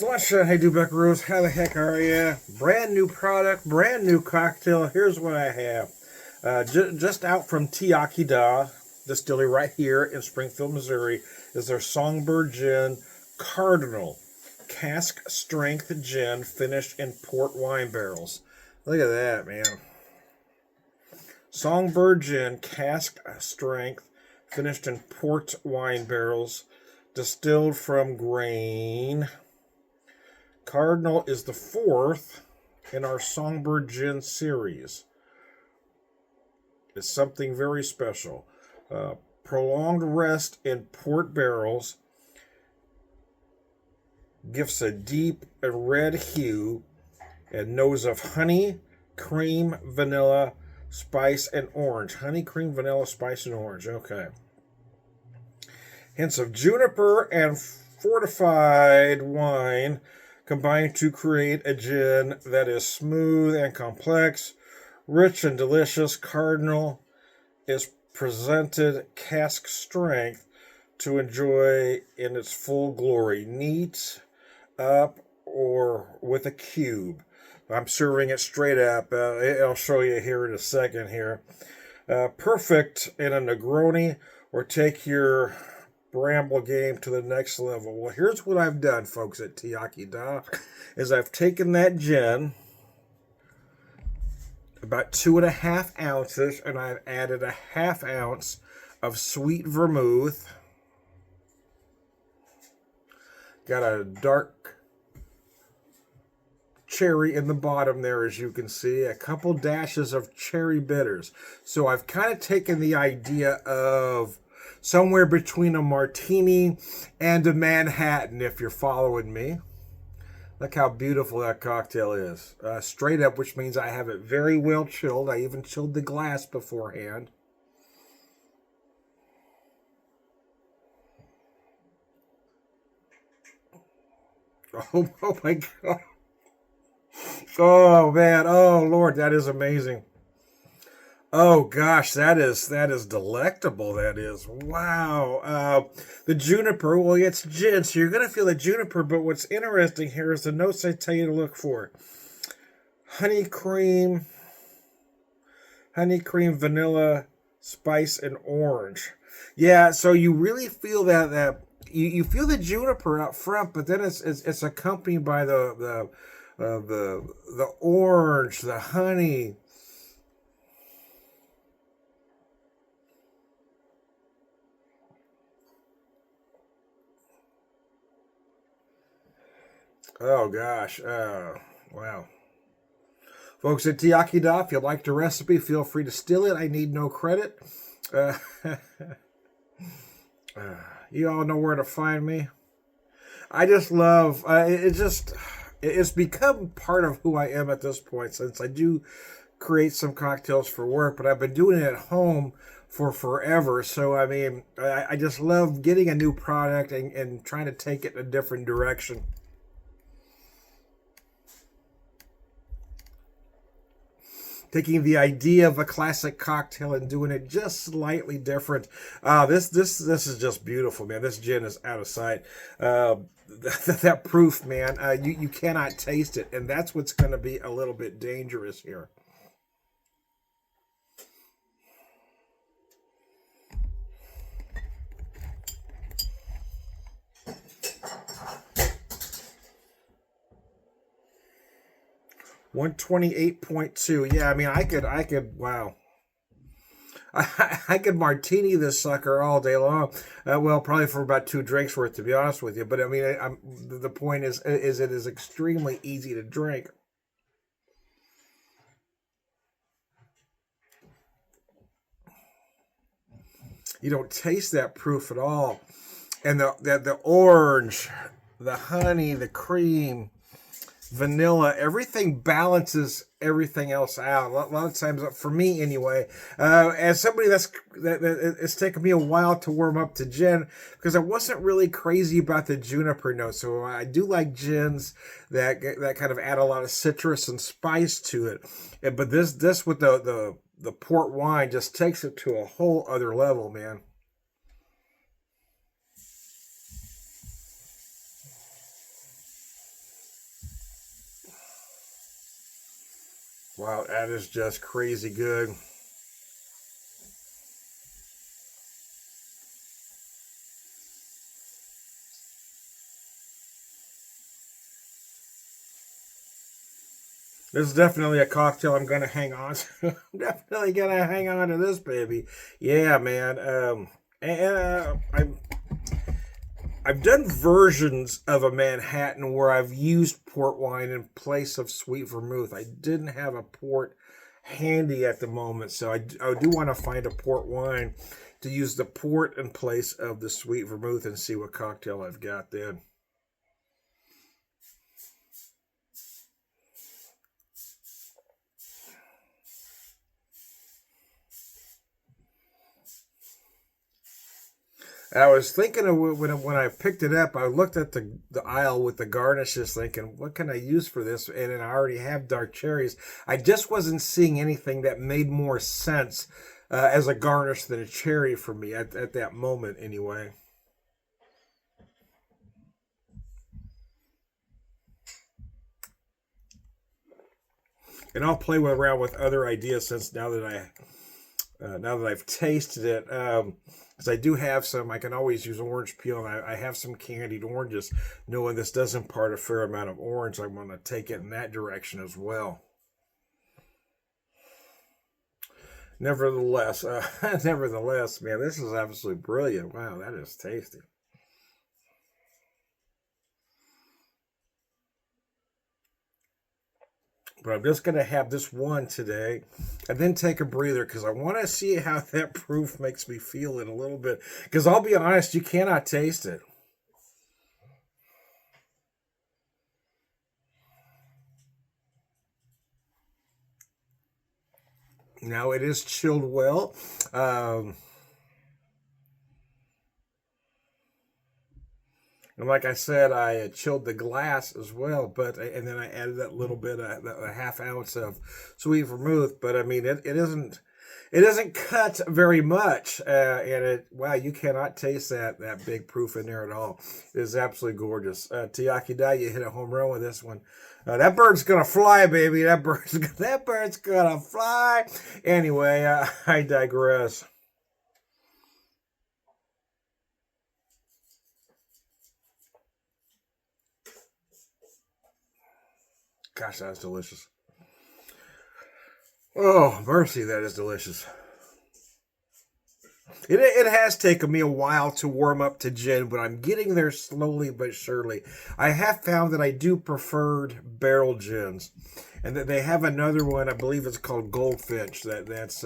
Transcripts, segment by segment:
Slusha, hey Buckaroos, how the heck are you? Brand new product, brand new cocktail. Here's what I have. Just out from Iechyd Distillery right here in Springfield, Missouri, is their Songbird Gin Cardinal Cask Strength Gin finished in port wine barrels. Look at that, man. Songbird Gin Cask Strength finished in port wine barrels, distilled from grain. Cardinal is the fourth in our Songbird Gin series. It's something very special. Prolonged rest in port barrels gives a deep and red hue and nose of honey, cream, vanilla, spice, and orange. Honey, cream, vanilla, spice, and orange. Okay. Hints of juniper and fortified wine combined to create a gin that is smooth and complex, rich and delicious. Cardinal is presented cask strength to enjoy in its full glory, neat, up, or with a cube. I'm serving it straight up. I'll show you here in a second here. Perfect in a Negroni, or take your Bramble game to the next level. Well, here's what I've done, folks, at Iechyd, is I've taken that gin, about 2.5 ounces, and I've added a 1/2 ounce of sweet vermouth. Got a dark cherry in the bottom there, as you can see. A couple dashes of cherry bitters. So I've kind of taken the idea of somewhere between a martini and a Manhattan, if you're following me. Look how beautiful that cocktail is. Straight up, which means I have it very well chilled. I even chilled the glass beforehand. Oh my God. Oh man, oh Lord, that is amazing. Oh gosh, that is delectable. That is, wow. The juniper, well, it's gin, so you're gonna feel the juniper. But what's interesting here is the notes I tell you to look for: honey cream, vanilla, spice, and orange. Yeah, so you really feel that you feel the juniper up front, but then it's accompanied by the orange, the honey. Oh gosh, wow. Folks at Iechyd, if you like the recipe, feel free to steal it. I need no credit. Uh, you all know where to find me. I just love, it's become part of who I am at this point, since I do create some cocktails for work, but I've been doing it at home for forever. So, I mean, I just love getting a new product and trying to take it in a different direction. Taking the idea of a classic cocktail and doing it just slightly different. This is just beautiful, man. This gin is out of sight. That proof, man, you cannot taste it, and that's what's going to be a little bit dangerous here. 128.2. Yeah, I mean, I could, wow. I could martini this sucker all day long. Well, probably for about 2 drinks worth, to be honest with you. But I mean, the point is it is extremely easy to drink. You don't taste that proof at all, and the orange, the honey, the cream, vanilla, everything balances everything else out. A lot of times, for me anyway, as somebody that it's taken me a while to warm up to gin, because I wasn't really crazy about the juniper note. So I do like gins that kind of add a lot of citrus and spice to it. But this with the port wine just takes it to a whole other level, man. Wow, that is just crazy good. This is definitely a cocktail I'm going to hang on to. I'm definitely going to hang on to this, baby. Yeah, man. I've done versions of a Manhattan where I've used port wine in place of sweet vermouth. I didn't have a port handy at the moment, so I do want to find a port wine to use the port in place of the sweet vermouth and see what cocktail I've got then. I was thinking of when I picked it up, I looked at the aisle with the garnishes thinking, what can I use for this? And I already have dark cherries. I just wasn't seeing anything that made more sense as a garnish than a cherry for me at that moment anyway. And I'll play around with other ideas since now that I've tasted it. Because I do have some, I can always use orange peel, and I have some candied oranges. Knowing this does impart a fair amount of orange, I'm going to take it in that direction as well. Nevertheless, nevertheless, man, this is absolutely brilliant. Wow, that is tasty. But I'm just going to have this one today and then take a breather because I want to see how that proof makes me feel in a little bit. Because I'll be honest, you cannot taste it. Now it is chilled well. Um, and like I said, I chilled the glass as well, but and then I added that little bit, a half ounce of sweet vermouth. But I mean, it isn't cut very much, and it wow, you cannot taste that big proof in there at all. It is absolutely gorgeous. Iechyd, you hit a home run with this one. That bird's gonna fly, baby. That bird's gonna fly. Anyway, I digress. Gosh, that's delicious. Oh, mercy, that is delicious. It has taken me a while to warm up to gin, but I'm getting there slowly but surely. I have found that I do prefer barrel gins, and that they have another one. I believe it's called Goldfinch. That's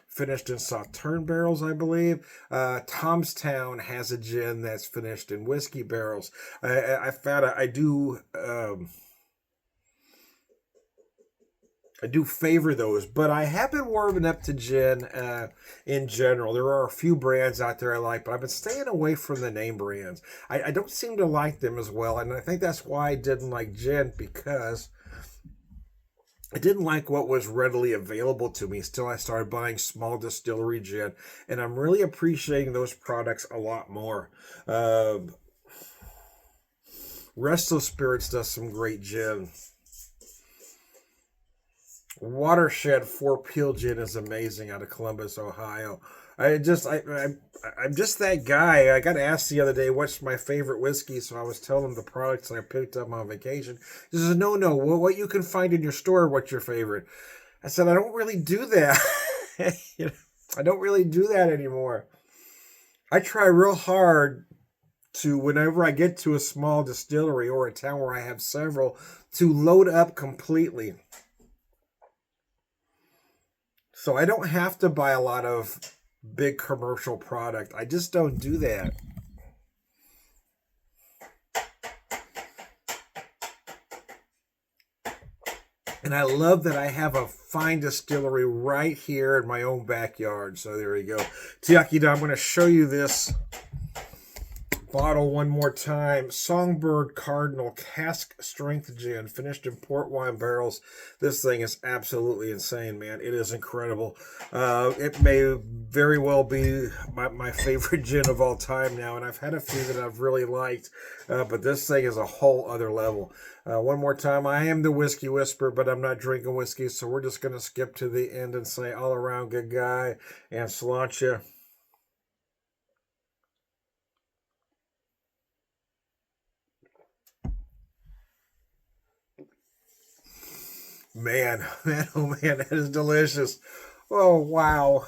finished in Sauterne barrels, I believe. Tomstown has a gin that's finished in whiskey barrels. I found I do. I do favor those, but I have been warming up to gin in general. There are a few brands out there I like, but I've been staying away from the name brands. I don't seem to like them as well, and I think that's why I didn't like gin because I didn't like what was readily available to me. Still, I started buying small distillery gin, and I'm really appreciating those products a lot more. Restless Spirits does some great gin. Watershed Four Peel Gin is amazing out of Columbus, Ohio. I'm just that guy. I got asked the other day what's my favorite whiskey, so I was telling him the products I picked up on vacation. He says, "No, what you can find in your store, what's your favorite?" I said, "I don't really do that. You know, I don't really do that anymore. I try real hard to whenever I get to a small distillery or a town where I have several to load up completely." So I don't have to buy a lot of big commercial product. I just don't do that. And I love that I have a fine distillery right here in my own backyard. So there you go. Tiaki, I'm going to show you this Bottle one more time. Songbird Cardinal Cask Strength Gin, finished in port wine barrels. This thing is absolutely insane, man. It is incredible. It may very well be my favorite gin of all time now, and I've had a few that I've really liked, but this thing is a whole other level. One more time. I am the Whiskey Whisperer, but I'm not drinking whiskey, so we're just going to skip to the end and say all around good guy and Sláinte. Man, man, oh man, that is delicious. Oh, wow.